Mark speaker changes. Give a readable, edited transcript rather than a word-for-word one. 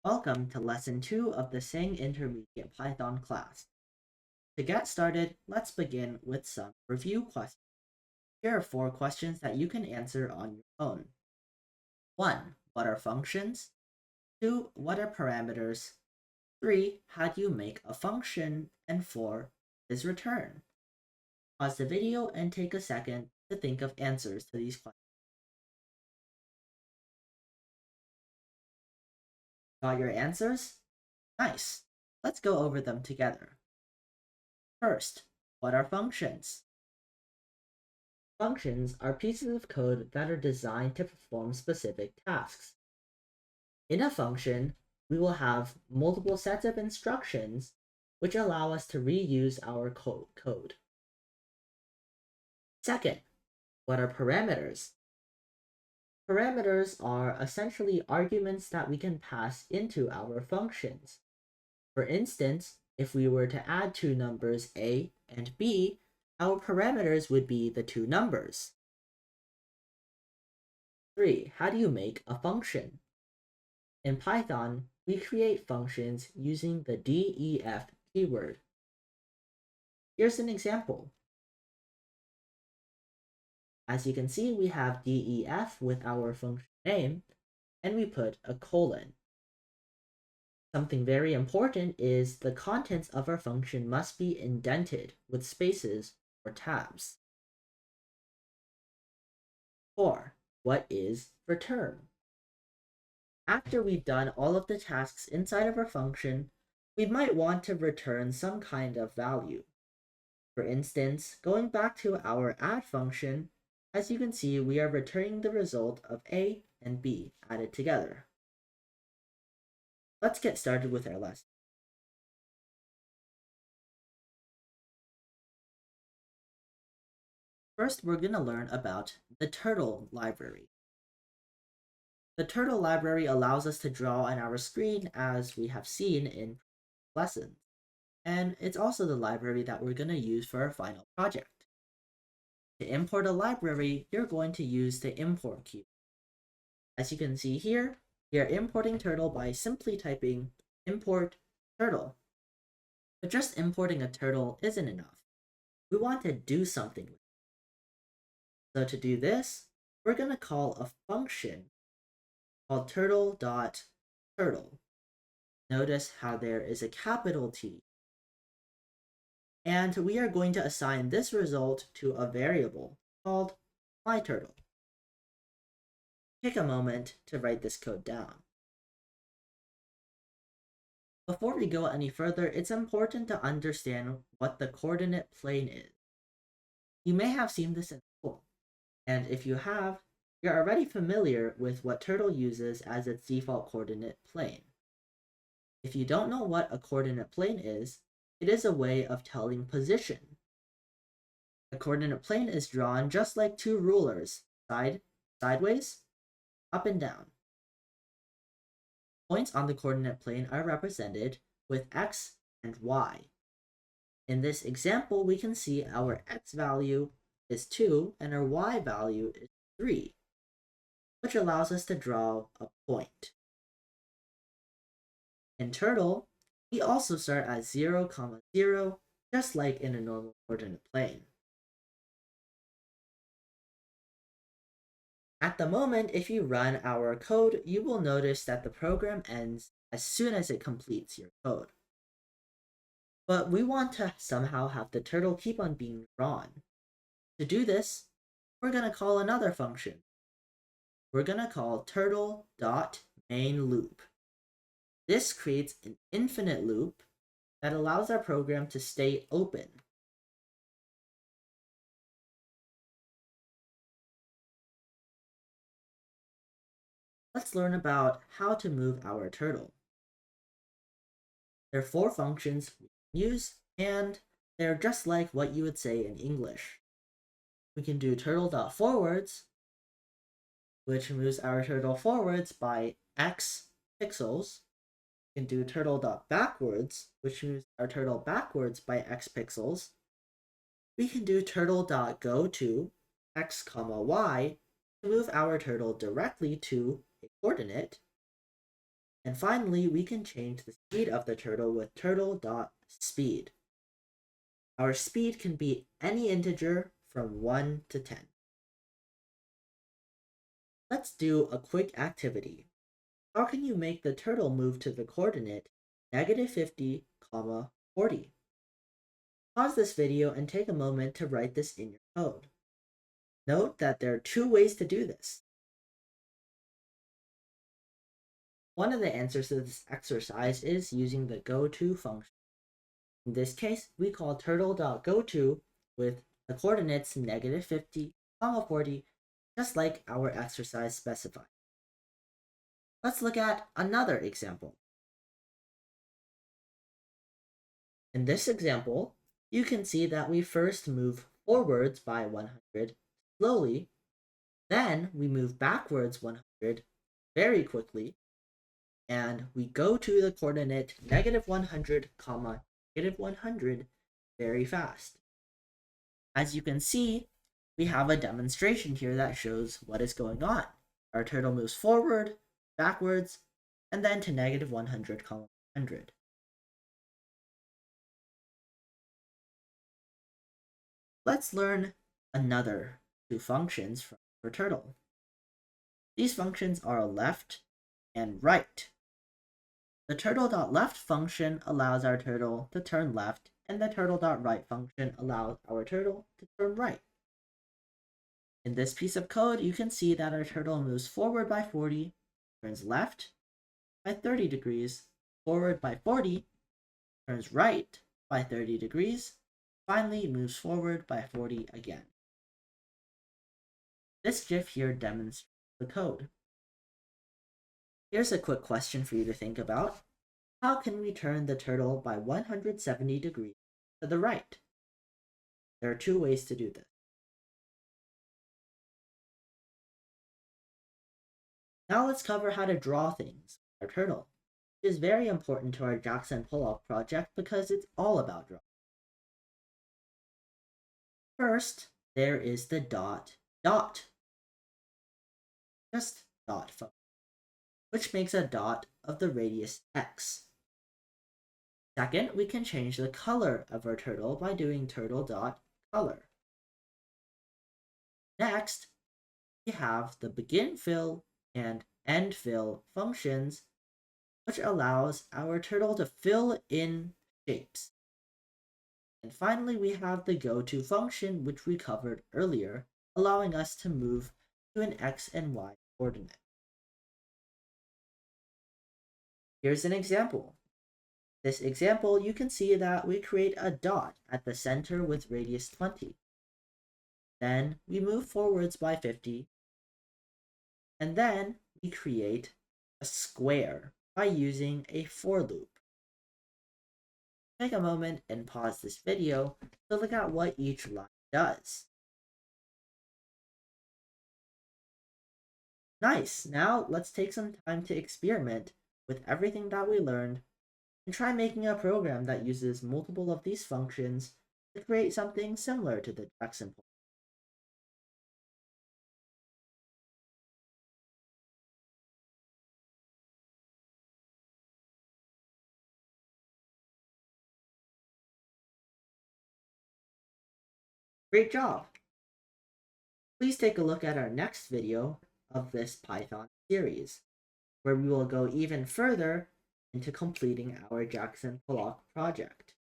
Speaker 1: Welcome to Lesson 2 of the Sing Intermediate Python class. To get started, let's begin with some review questions. Here are 4 questions that you can answer on your own. 1. What are functions? 2. What are parameters? 3. How do you make a function? And 4. Is return? Pause the video and take a second to think of answers to these questions. Got your answers? Nice. Let's go over them together. First, what are functions? Functions are pieces of code that are designed to perform specific tasks. In a function, we will have multiple sets of instructions which allow us to reuse our code. Second, what are parameters? Parameters are essentially arguments that we can pass into our functions. For instance, if we were to add two numbers a and b, our parameters would be the two numbers. 3. How do you make a function? In Python, we create functions using the def keyword. Here's an example. As you can see, we have def with our function name, and we put a colon. Something very important is the contents of our function must be indented with spaces or tabs. 4. What is return? After we've done all of the tasks inside of our function, we might want to return some kind of value. For instance, going back to our add function, as you can see, we are returning the result of a and b added together. Let's get started with our lesson. First, we're going to learn about the Turtle library. The Turtle library allows us to draw on our screen as we have seen in lessons, and it's also the library that we're going to use for our final project. To import a library, you're going to use the import keyword. As you can see here, we are importing Turtle by simply typing import turtle. But just importing a turtle isn't enough. We want to do something with it. So to do this, we're going to call a function called turtle.turtle. Notice how there is a capital T. And we are going to assign this result to a variable called myTurtle. Take a moment to write this code down. Before we go any further, it's important to understand what the coordinate plane is. You may have seen this in school, and if you have, you're already familiar with what Turtle uses as its default coordinate plane. If you don't know what a coordinate plane is, it is a way of telling position. A coordinate plane is drawn just like two rulers, sideways, up and down. Points on the coordinate plane are represented with x and y. In this example, we can see our x value is 2 and our y value is 3, which allows us to draw a point. In Turtle, we also start at 0, 0, just like in a normal coordinate plane. At the moment, if you run our code, you will notice that the program ends as soon as it completes your code. But we want to somehow have the turtle keep on being drawn. To do this, we're going to call another function. We're going to call turtle.mainLoop. This creates an infinite loop that allows our program to stay open. Let's learn about how to move our turtle. There are 4 functions we can use, and they're just like what you would say in English. We can do turtle.forwards, which moves our turtle forwards by x pixels. We can do turtle.backwards, which moves our turtle backwards by x pixels. We can do turtle.goTo x, y to move our turtle directly to a coordinate. And finally, we can change the speed of the turtle with turtle.speed. Our speed can be any integer from 1 to 10. Let's do a quick activity. How can you make the turtle move to the coordinate -50, 40? Pause this video and take a moment to write this in your code. Note that there are two ways to do this. One of the answers to this exercise is using the goTo function. In this case, we call turtle.goTo with the coordinates -50, 40, just like our exercise specified. Let's look at another example. In this example, you can see that we first move forwards by 100 slowly, then we move backwards 100 very quickly, and we go to the coordinate -100, -100 very fast. As you can see, we have a demonstration here that shows what is going on. Our turtle moves forward, backwards, and then to -100, 100. Let's learn another two functions for turtle. These functions are left and right. The turtle.left function allows our turtle to turn left, and the turtle.right function allows our turtle to turn right. In this piece of code, you can see that our turtle moves forward by 40, turns left by 30 degrees, forward by 40, turns right by 30 degrees, finally moves forward by 40 again. This GIF here demonstrates the code. Here's a quick question for you to think about. How can we turn the turtle by 170 degrees to the right? There are two ways to do this. Now let's cover how to draw things with our turtle, which is very important to our Jackson Pollock project because it's all about drawing. First, there is the dot, just dot function, which makes a dot of the radius x. Second, we can change the color of our turtle by doing turtle.color. Next, we have the begin fill and end fill functions, which allows our turtle to fill in shapes. And finally, we have the goTo function, which we covered earlier, allowing us to move to an x and y coordinate. Here's an example. This example, you can see that we create a dot at the center with radius 20. Then we move forwards by 50, and then we create a square by using a for loop. Take a moment and pause this video to look at what each line does. Nice! Now let's take some time to experiment with everything that we learned and try making a program that uses multiple of these functions to create something similar to the Jackson Pollock. Great job! Please take a look at our next video of this Python series, where we will go even further into completing our Jackson Pollock project.